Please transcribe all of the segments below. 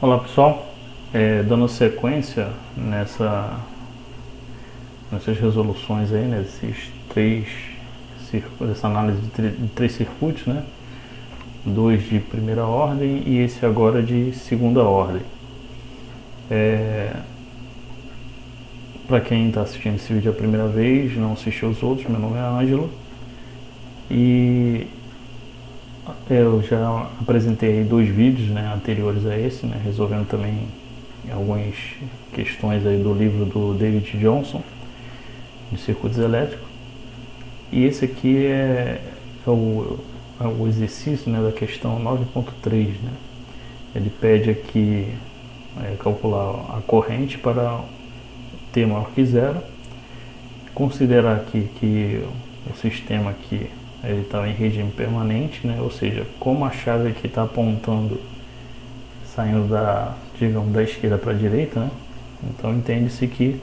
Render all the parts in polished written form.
Olá pessoal, dando sequência nessas resoluções aí, essa análise de três circuitos, né? Dois de primeira ordem e esse agora de segunda ordem. Para quem está assistindo esse vídeo a primeira vez, não assistiu os outros, meu nome é Ângelo e eu já apresentei dois vídeos, né, anteriores a esse, né, resolvendo também algumas questões aí do livro do David Johnson de circuitos elétricos. E esse aqui é o exercício, né, da questão 9.3, né? Ele pede aqui calcular a corrente para T maior que zero, considerar aqui que o sistema aqui ele está em regime permanente, né? Ou seja, como a chave aqui está apontando, saindo da esquerda para a direita, né? Então entende-se que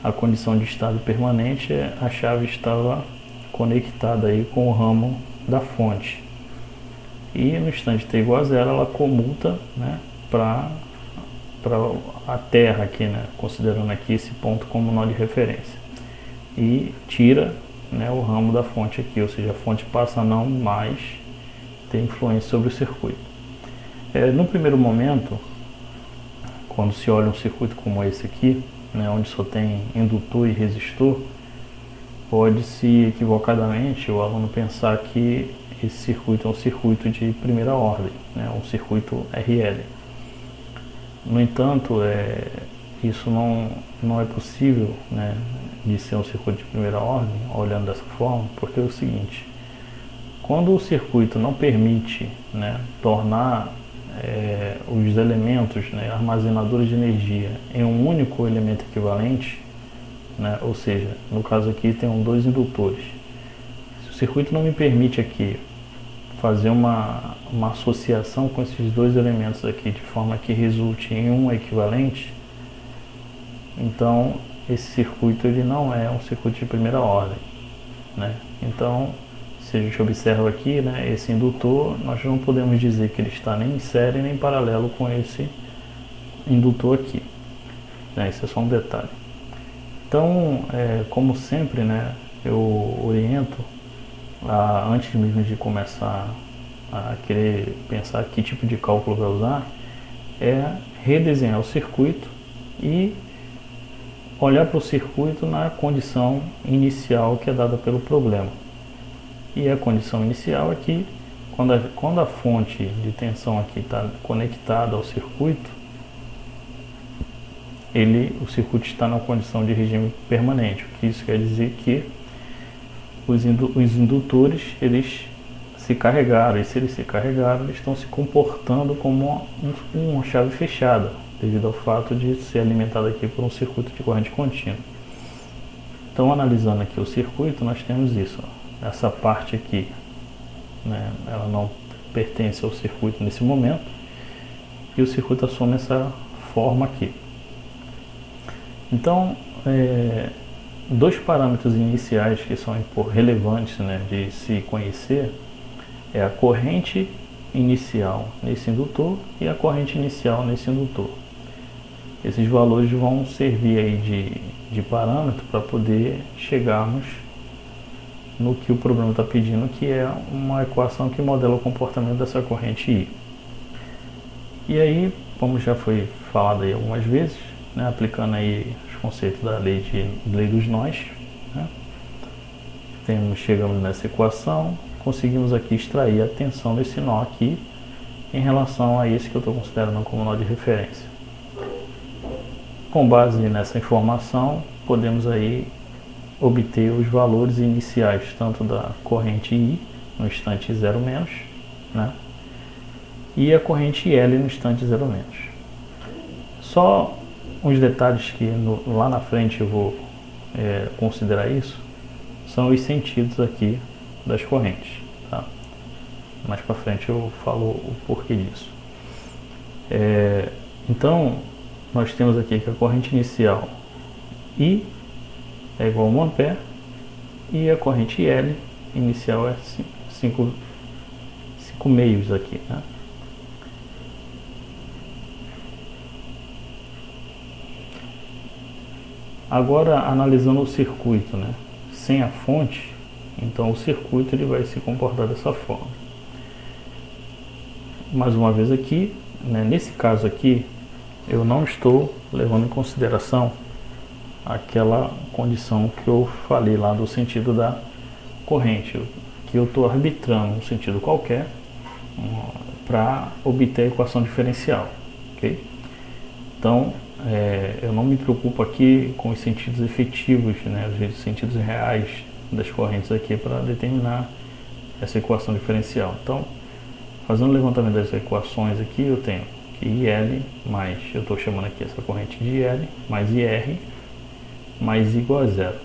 a condição de estado permanente a chave estava conectada aí com o ramo da fonte. E no instante t igual a zero ela comuta, né, para a terra aqui, né, considerando aqui esse ponto como nó de referência. E tira, né, o ramo da fonte aqui, ou seja, a fonte passa a não mais ter influência sobre o circuito. No primeiro momento, quando se olha um circuito como esse aqui, né, onde só tem indutor e resistor, pode-se equivocadamente o aluno pensar que esse circuito é um circuito de primeira ordem, né, um circuito RL. No entanto, isso não é possível, né, de ser um circuito de primeira ordem, olhando dessa forma, porque é o seguinte: quando o circuito não permite, né, tornar os elementos, né, armazenadores de energia em um único elemento equivalente, né, ou seja, no caso aqui tem dois indutores. Se o circuito não me permite aqui fazer uma associação com esses dois elementos aqui de forma que resulte em um equivalente, então esse circuito ele não é um circuito de primeira ordem, né? Então, se a gente observa aqui, né, esse indutor, nós não podemos dizer que ele está nem em série nem em paralelo com esse indutor aqui, né? Isso é só um detalhe. Então, como sempre, né, eu oriento, antes mesmo de começar a querer pensar que tipo de cálculo vai usar, redesenhar o circuito e olhar para o circuito na condição inicial que é dada pelo problema. E a condição inicial é que quando a fonte de tensão aqui está conectada ao circuito, o circuito está na condição de regime permanente. O que isso quer dizer? Que os indutores eles se carregaram, e se eles se carregaram, eles estão se comportando como uma chave fechada, devido ao fato de ser alimentado aqui por um circuito de corrente contínua. Então, analisando aqui o circuito, nós temos isso, ó, essa parte aqui, né, ela não pertence ao circuito nesse momento, e o circuito assume essa forma aqui. Então, dois parâmetros iniciais que são relevantes, né, de se conhecer é a corrente inicial nesse indutor e a corrente inicial nesse indutor. Esses valores vão servir aí de parâmetro para poder chegarmos no que o problema está pedindo, que é uma equação que modela o comportamento dessa corrente I. E aí, como já foi falado aí algumas vezes, né, aplicando aí os conceitos da lei dos nós, né, chegamos nessa equação, conseguimos aqui extrair a tensão desse nó aqui em relação a esse que eu estou considerando como nó de referência. Com base nessa informação, podemos aí obter os valores iniciais tanto da corrente I no instante 0 menos, né, e a corrente L no instante 0 menos. Só uns detalhes que lá na frente eu vou considerar isso, são os sentidos aqui das correntes, tá? Mais para frente eu falo o porquê disso. Então, nós temos aqui que a corrente inicial I é igual a 1 ampere e a corrente L inicial é 5 meios aqui, né? Agora, analisando o circuito, né, sem a fonte, então o circuito ele vai se comportar dessa forma. Mais uma vez aqui, né, nesse caso aqui, eu não estou levando em consideração aquela condição que eu falei lá do sentido da corrente, que eu estou arbitrando um sentido qualquer para obter a equação diferencial, ok? Então, eu não me preocupo aqui com os sentidos efetivos, né, os sentidos reais das correntes aqui para determinar essa equação diferencial. Então, fazendo o levantamento das equações aqui, eu tenho que IL mais, eu estou chamando aqui essa corrente de IL, mais IR, mais I igual a zero.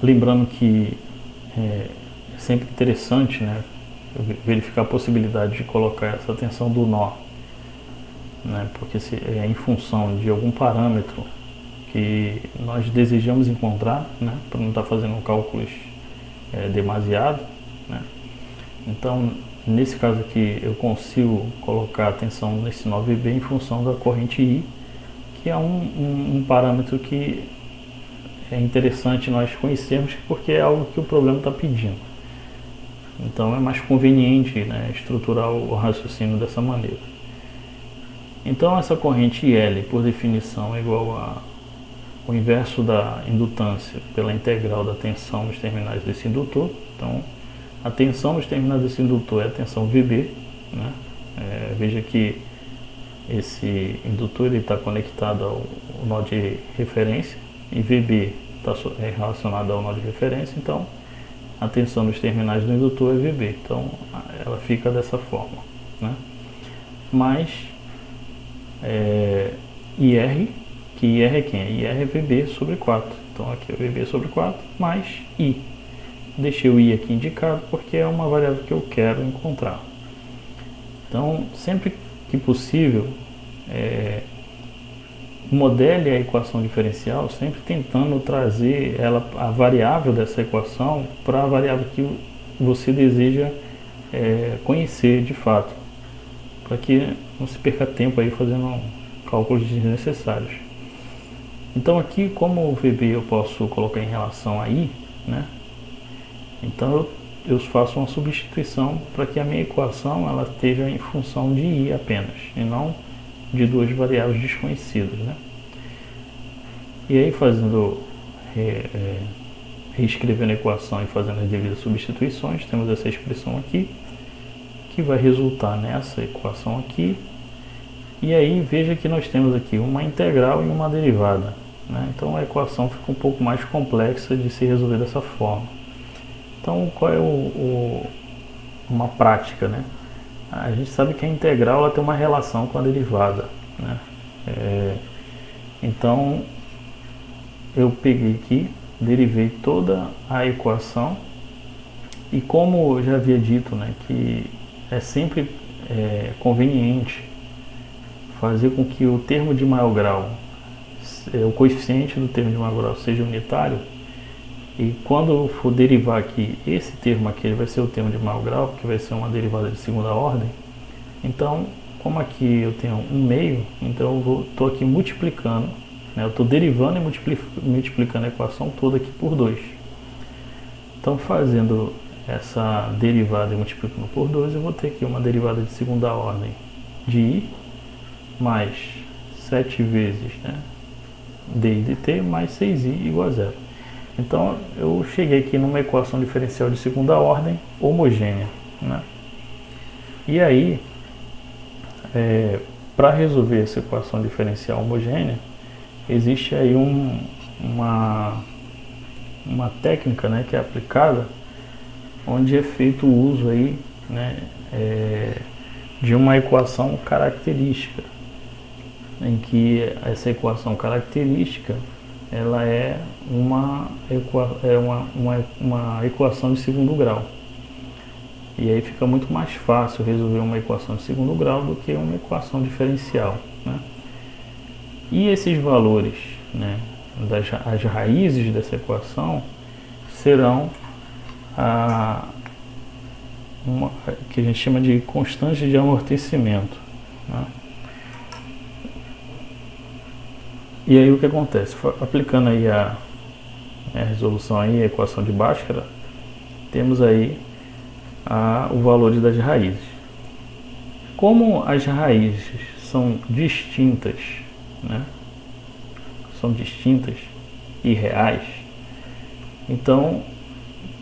Lembrando que é sempre interessante, né, verificar a possibilidade de colocar essa tensão do nó, né, porque se é em função de algum parâmetro que nós desejamos encontrar, né, para não estar fazendo cálculos demasiado, né. Então, nesse caso aqui, eu consigo colocar a tensão nesse nó VB em função da corrente I, que é um parâmetro que é interessante nós conhecermos, porque é algo que o problema está pedindo. Então é mais conveniente, né, estruturar o raciocínio dessa maneira. Então essa corrente IL, por definição, é igual ao inverso da indutância pela integral da tensão nos terminais desse indutor. Então a tensão nos terminais desse indutor é a tensão VB, né? Veja que esse indutor está conectado ao nó de referência e VB está relacionado ao nó de referência, então a tensão nos terminais do indutor é VB, então ela fica dessa forma, né? Mais IR, que IR é quem? IR é VB sobre 4, então aqui é VB sobre 4 mais I. Deixei o I aqui indicado porque é uma variável que eu quero encontrar. Então, sempre que possível, modele a equação diferencial, sempre tentando trazer a variável dessa equação para a variável que você deseja conhecer de fato, para que não se perca tempo aí fazendo cálculos desnecessários. Então aqui, como o VB eu posso colocar em relação a I, né? Então eu faço uma substituição para que a minha equação ela esteja em função de I apenas, e não de duas variáveis desconhecidas, né? E aí reescrevendo a equação e fazendo as devidas substituições, temos essa expressão aqui, que vai resultar nessa equação aqui. E aí veja que nós temos aqui uma integral e uma derivada, né? Então a equação fica um pouco mais complexa de se resolver dessa forma. Então qual é uma prática, né? A gente sabe que a integral ela tem uma relação com a derivada, né? Então eu peguei aqui, derivei toda a equação, e como eu já havia dito, né, que é sempre conveniente fazer com que o termo de maior grau, o coeficiente do termo de maior grau seja unitário, e quando eu for derivar aqui, esse termo aqui ele vai ser o termo de maior grau, que vai ser uma derivada de segunda ordem. Então, como aqui eu tenho um meio, então eu estou aqui multiplicando, né, eu estou derivando e multiplicando a equação toda aqui por 2. Então, fazendo essa derivada e multiplicando por 2, eu vou ter aqui uma derivada de segunda ordem de I, mais 7 vezes, né, d e dt, mais 6i igual a zero. Então eu cheguei aqui numa equação diferencial de segunda ordem homogênea, né? E aí, para resolver essa equação diferencial homogênea, existe aí uma técnica, né, que é aplicada, onde é feito o uso aí, né, de uma equação característica, em que essa equação característica ela é uma equação de segundo grau. E aí fica muito mais fácil resolver uma equação de segundo grau do que uma equação diferencial, né? E esses valores, né, as raízes dessa equação serão que a gente chama de constante de amortecimento, né? E aí o que acontece? Aplicando aí a resolução aí, a equação de Bhaskara, temos aí o valor das raízes. Como as raízes são distintas, né? São distintas e reais, então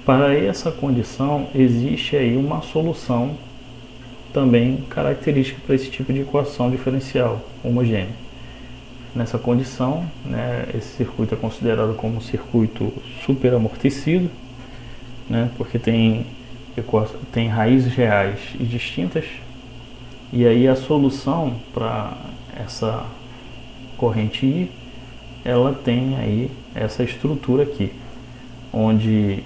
para essa condição existe aí uma solução também característica para esse tipo de equação diferencial homogênea. Nessa condição, né, esse circuito é considerado como um circuito superamortecido, né, porque tem raízes reais e distintas, e aí a solução para essa corrente I, ela tem aí essa estrutura aqui, onde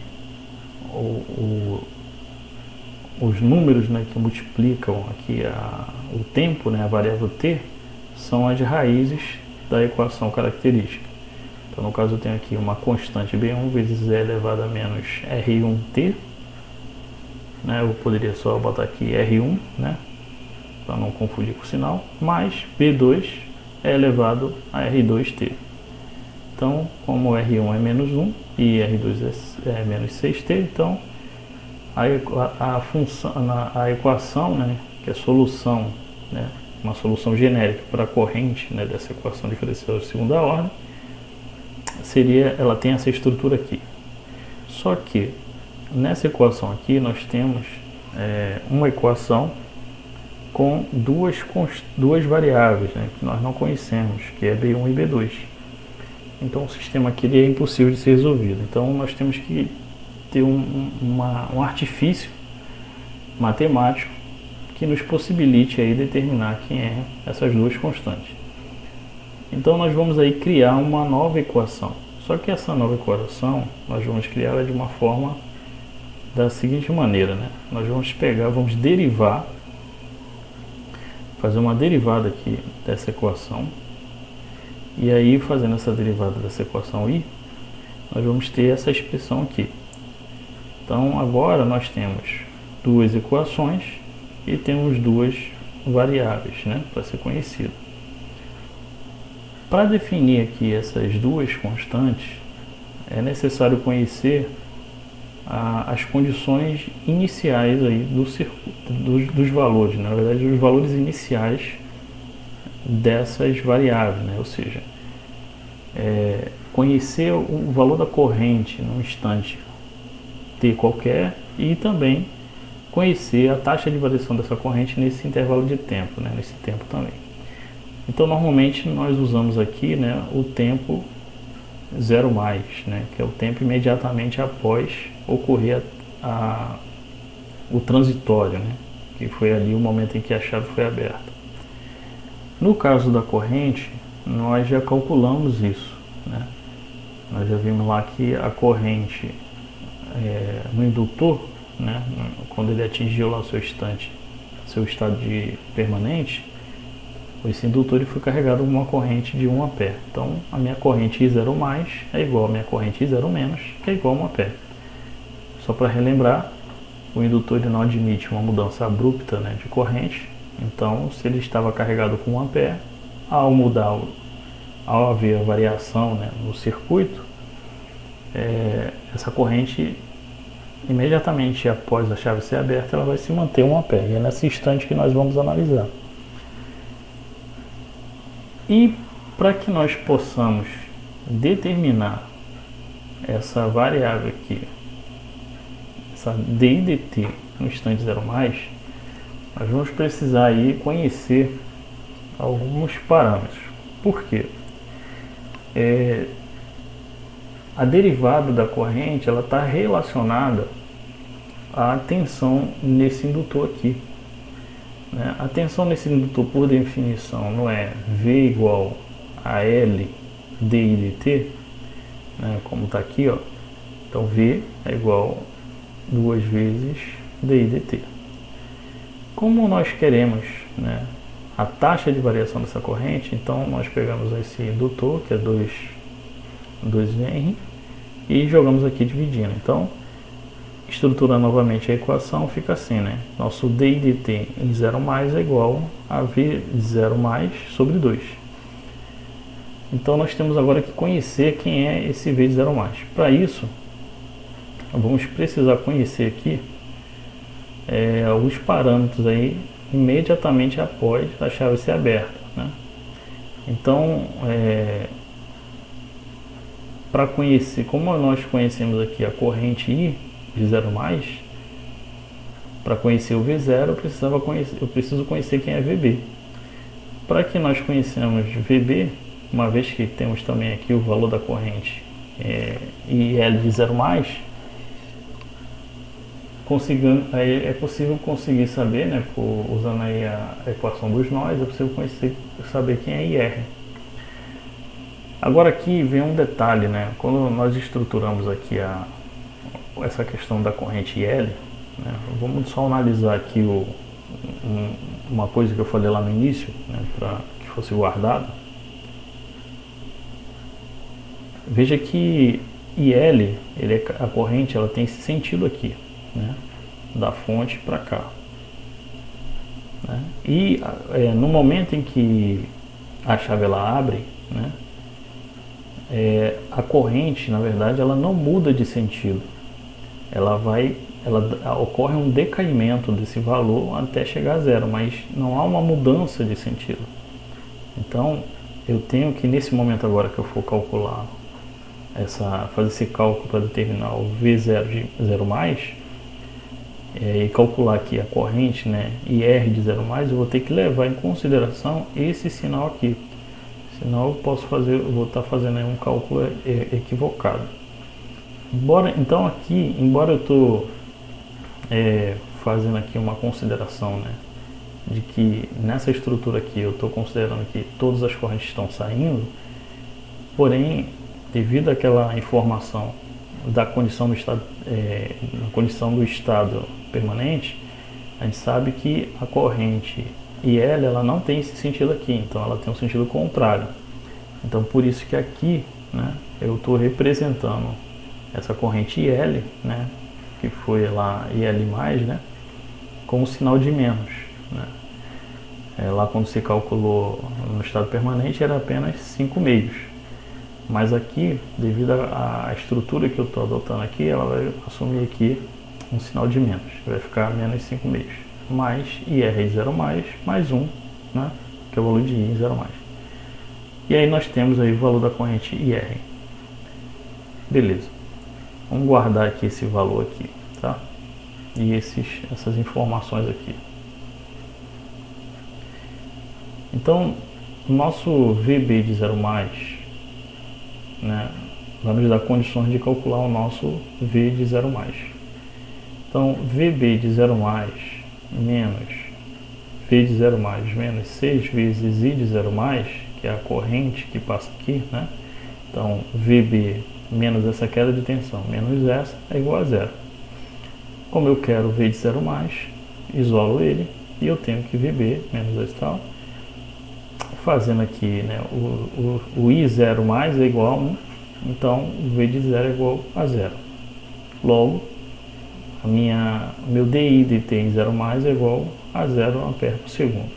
os números, né, que multiplicam aqui o tempo, né, a variável t, são as raízes da equação característica. Então, no caso, eu tenho aqui uma constante B1 vezes E elevado a menos R1t, né, eu poderia só botar aqui R1, né, para não confundir com o sinal, mais B2 é elevado a R2t. Então, como R1 é menos 1 e R2 é menos 6t, então a equação, né, que é solução, né, uma solução genérica para a corrente, né, dessa equação diferencial de segunda ordem, ela tem essa estrutura aqui. Só que nessa equação aqui nós temos uma equação com duas variáveis, né, que nós não conhecemos, que é B1 e B2. Então o sistema aqui é impossível de ser resolvido. Então nós temos que ter um artifício matemático que nos possibilite aí determinar quem é essas duas constantes. Então nós vamos aí criar uma nova equação. Só que essa nova equação nós vamos criar ela de uma forma da seguinte maneira, né? Nós vamos derivar, fazer uma derivada aqui dessa equação. E aí, fazendo essa derivada dessa equação I, nós vamos ter essa expressão aqui. Então, agora nós temos duas equações e temos duas variáveis, né, para ser conhecido. Para definir aqui essas duas constantes, é necessário conhecer as condições iniciais aí do circuito, dos valores, né? Na verdade, os valores iniciais dessas variáveis, né? Ou seja, conhecer o valor da corrente num instante t qualquer e também conhecer a taxa de variação dessa corrente nesse intervalo de tempo, né? Nesse tempo também. Então, normalmente nós usamos aqui, né, o tempo 0+, né, que é o tempo imediatamente após ocorrer o transitório, né, que foi ali o momento em que a chave foi aberta. No caso da corrente, nós já calculamos isso, né? Nós já vimos lá que a corrente no indutor, né, quando ele atingiu lá seu estado de permanente, esse indutor ele foi carregado com uma corrente de 1 A. Então, a minha corrente I0+ é igual a minha corrente I0-, que é igual a 1 A. Só para relembrar, o indutor ele não admite uma mudança abrupta, né, de corrente. Então, se ele estava carregado com 1 A, ao haver a variação, né, no circuito, essa corrente, imediatamente após a chave ser aberta, ela vai se manter 1 A. E é nesse instante que nós vamos analisar. E para que nós possamos determinar essa variável aqui, essa d e dt no instante 0+, nós vamos precisar aí conhecer alguns parâmetros. Por quê? A derivada da corrente ela está relacionada à tensão nesse indutor aqui. A tensão nesse indutor, por definição, não é V igual a L d I dt, né, como está aqui, ó. Então V é igual 2 vezes d I dt. Como nós queremos, né, a taxa de variação dessa corrente, então nós pegamos esse indutor, que é 2N, e jogamos aqui dividindo. Então, estruturando novamente a equação, fica assim, né? Nosso d I dt em 0+ é igual a V0+ sobre 2. Então nós temos agora que conhecer quem é esse V de 0 mais. Para isso, vamos precisar conhecer aqui alguns parâmetros aí imediatamente após a chave ser aberta, né? Então, para conhecer, como nós conhecemos aqui a corrente I de 0 mais, para conhecer o V0 eu preciso conhecer quem é VB. Para que nós conheçamos VB, uma vez que temos também aqui o valor da corrente IL de 0 mais, é possível conseguir saber, né, usando aí a equação dos nós, é possível saber quem é IR. Agora aqui vem um detalhe, né, quando nós estruturamos aqui essa questão da corrente IL, né, vamos só analisar aqui uma coisa que eu falei lá no início, né, para que fosse guardado. Veja que IL, a corrente, ela tem esse sentido aqui, né, da fonte para cá, né? E no momento em que a chave ela abre, né, a corrente, na verdade, ela não muda de sentido, ocorre um decaimento desse valor até chegar a zero, mas não há uma mudança de sentido. Então eu tenho que, nesse momento agora que eu for calcular fazer esse cálculo para determinar o V0 de 0 mais, e calcular aqui a corrente, né, IR de 0 mais, eu vou ter que levar em consideração esse sinal aqui, senão eu vou estar fazendo aí um cálculo equivocado. Então aqui, embora eu estou fazendo aqui uma consideração, né, de que nessa estrutura aqui eu estou considerando que todas as correntes estão saindo, porém, devido àquela informação da condição do estado permanente, a gente sabe que a corrente IL ela não tem esse sentido aqui, então ela tem um sentido contrário. Então por isso que aqui, né, eu estou representando essa corrente IL, né, que foi lá IL+, né, com um sinal de menos, né. Lá quando se calculou no estado permanente era apenas 5 meios. Mas aqui, devido à estrutura que eu estou adotando aqui, ela vai assumir aqui um sinal de menos. Vai ficar menos 5 meios. Mais IR de 0 mais 1, né, que é o valor de I em 0 mais. E aí nós temos aí o valor da corrente IR. Beleza. Vamos guardar aqui esse valor aqui, tá? E essas informações aqui. Então, nosso VB de 0 mais, né, vai nos dar condições de calcular o nosso V de 0 mais. Então, VB de 0 mais menos V de 0 mais menos 6 vezes I de 0 mais, que é a corrente que passa aqui, né? Então, VB menos essa queda de tensão menos essa é igual a zero. Como eu quero V de 0 mais, isolo ele e eu tenho que VB menos esse tal. Fazendo aqui, né, o I0 mais é igual a 1, então o V de 0 é igual a 0. Logo, meu DI de T em 0 mais é igual a 0 ampere por segundo.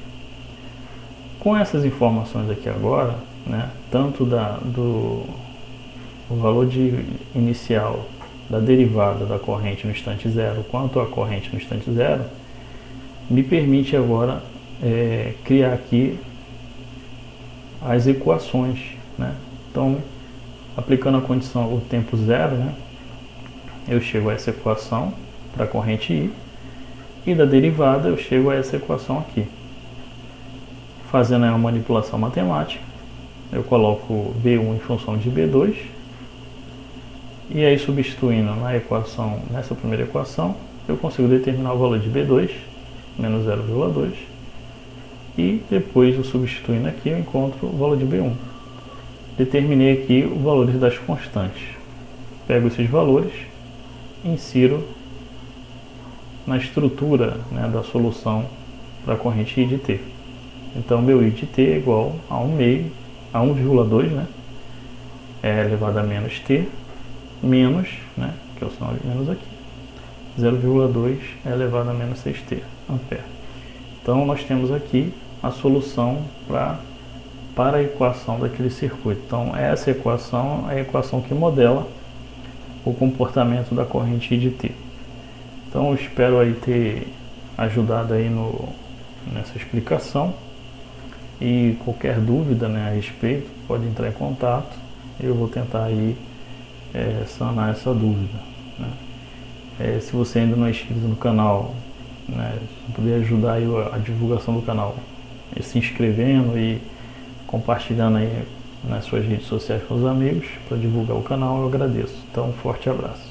Com essas informações aqui agora, né, tanto do valor inicial da derivada da corrente no instante zero, quanto a corrente no instante zero, me permite agora criar aqui as equações, né? Então, aplicando a condição o tempo zero, né, eu chego a essa equação para a corrente I, e da derivada eu chego a essa equação aqui. Fazendo aí uma manipulação matemática, eu coloco B1 em função de B2, e aí substituindo nessa primeira equação, eu consigo determinar o valor de B2, menos 0,2, e depois eu substituindo aqui eu encontro o valor de B1. Determinei aqui os valores das constantes. Pego esses valores, insiro na estrutura, né, da solução para a corrente I de T. Então meu I de T é igual a 1,2, né, elevado a menos T, menos, né, que é o sinal de menos aqui, 0,2 elevado a menos 6T, ampere. Então nós temos aqui a solução para para a equação daquele circuito. Então essa equação é a equação que modela o comportamento da corrente IDT. Então eu espero aí ter ajudado aí nessa explicação, e qualquer dúvida, né, a respeito, pode entrar em contato. Eu vou tentar aí sanar essa dúvida, né? Se você ainda não é inscrito no canal, né, se puder ajudar aí a divulgação do canal, se inscrevendo e compartilhando aí nas suas redes sociais com os amigos para divulgar o canal, eu agradeço. Então, um forte abraço.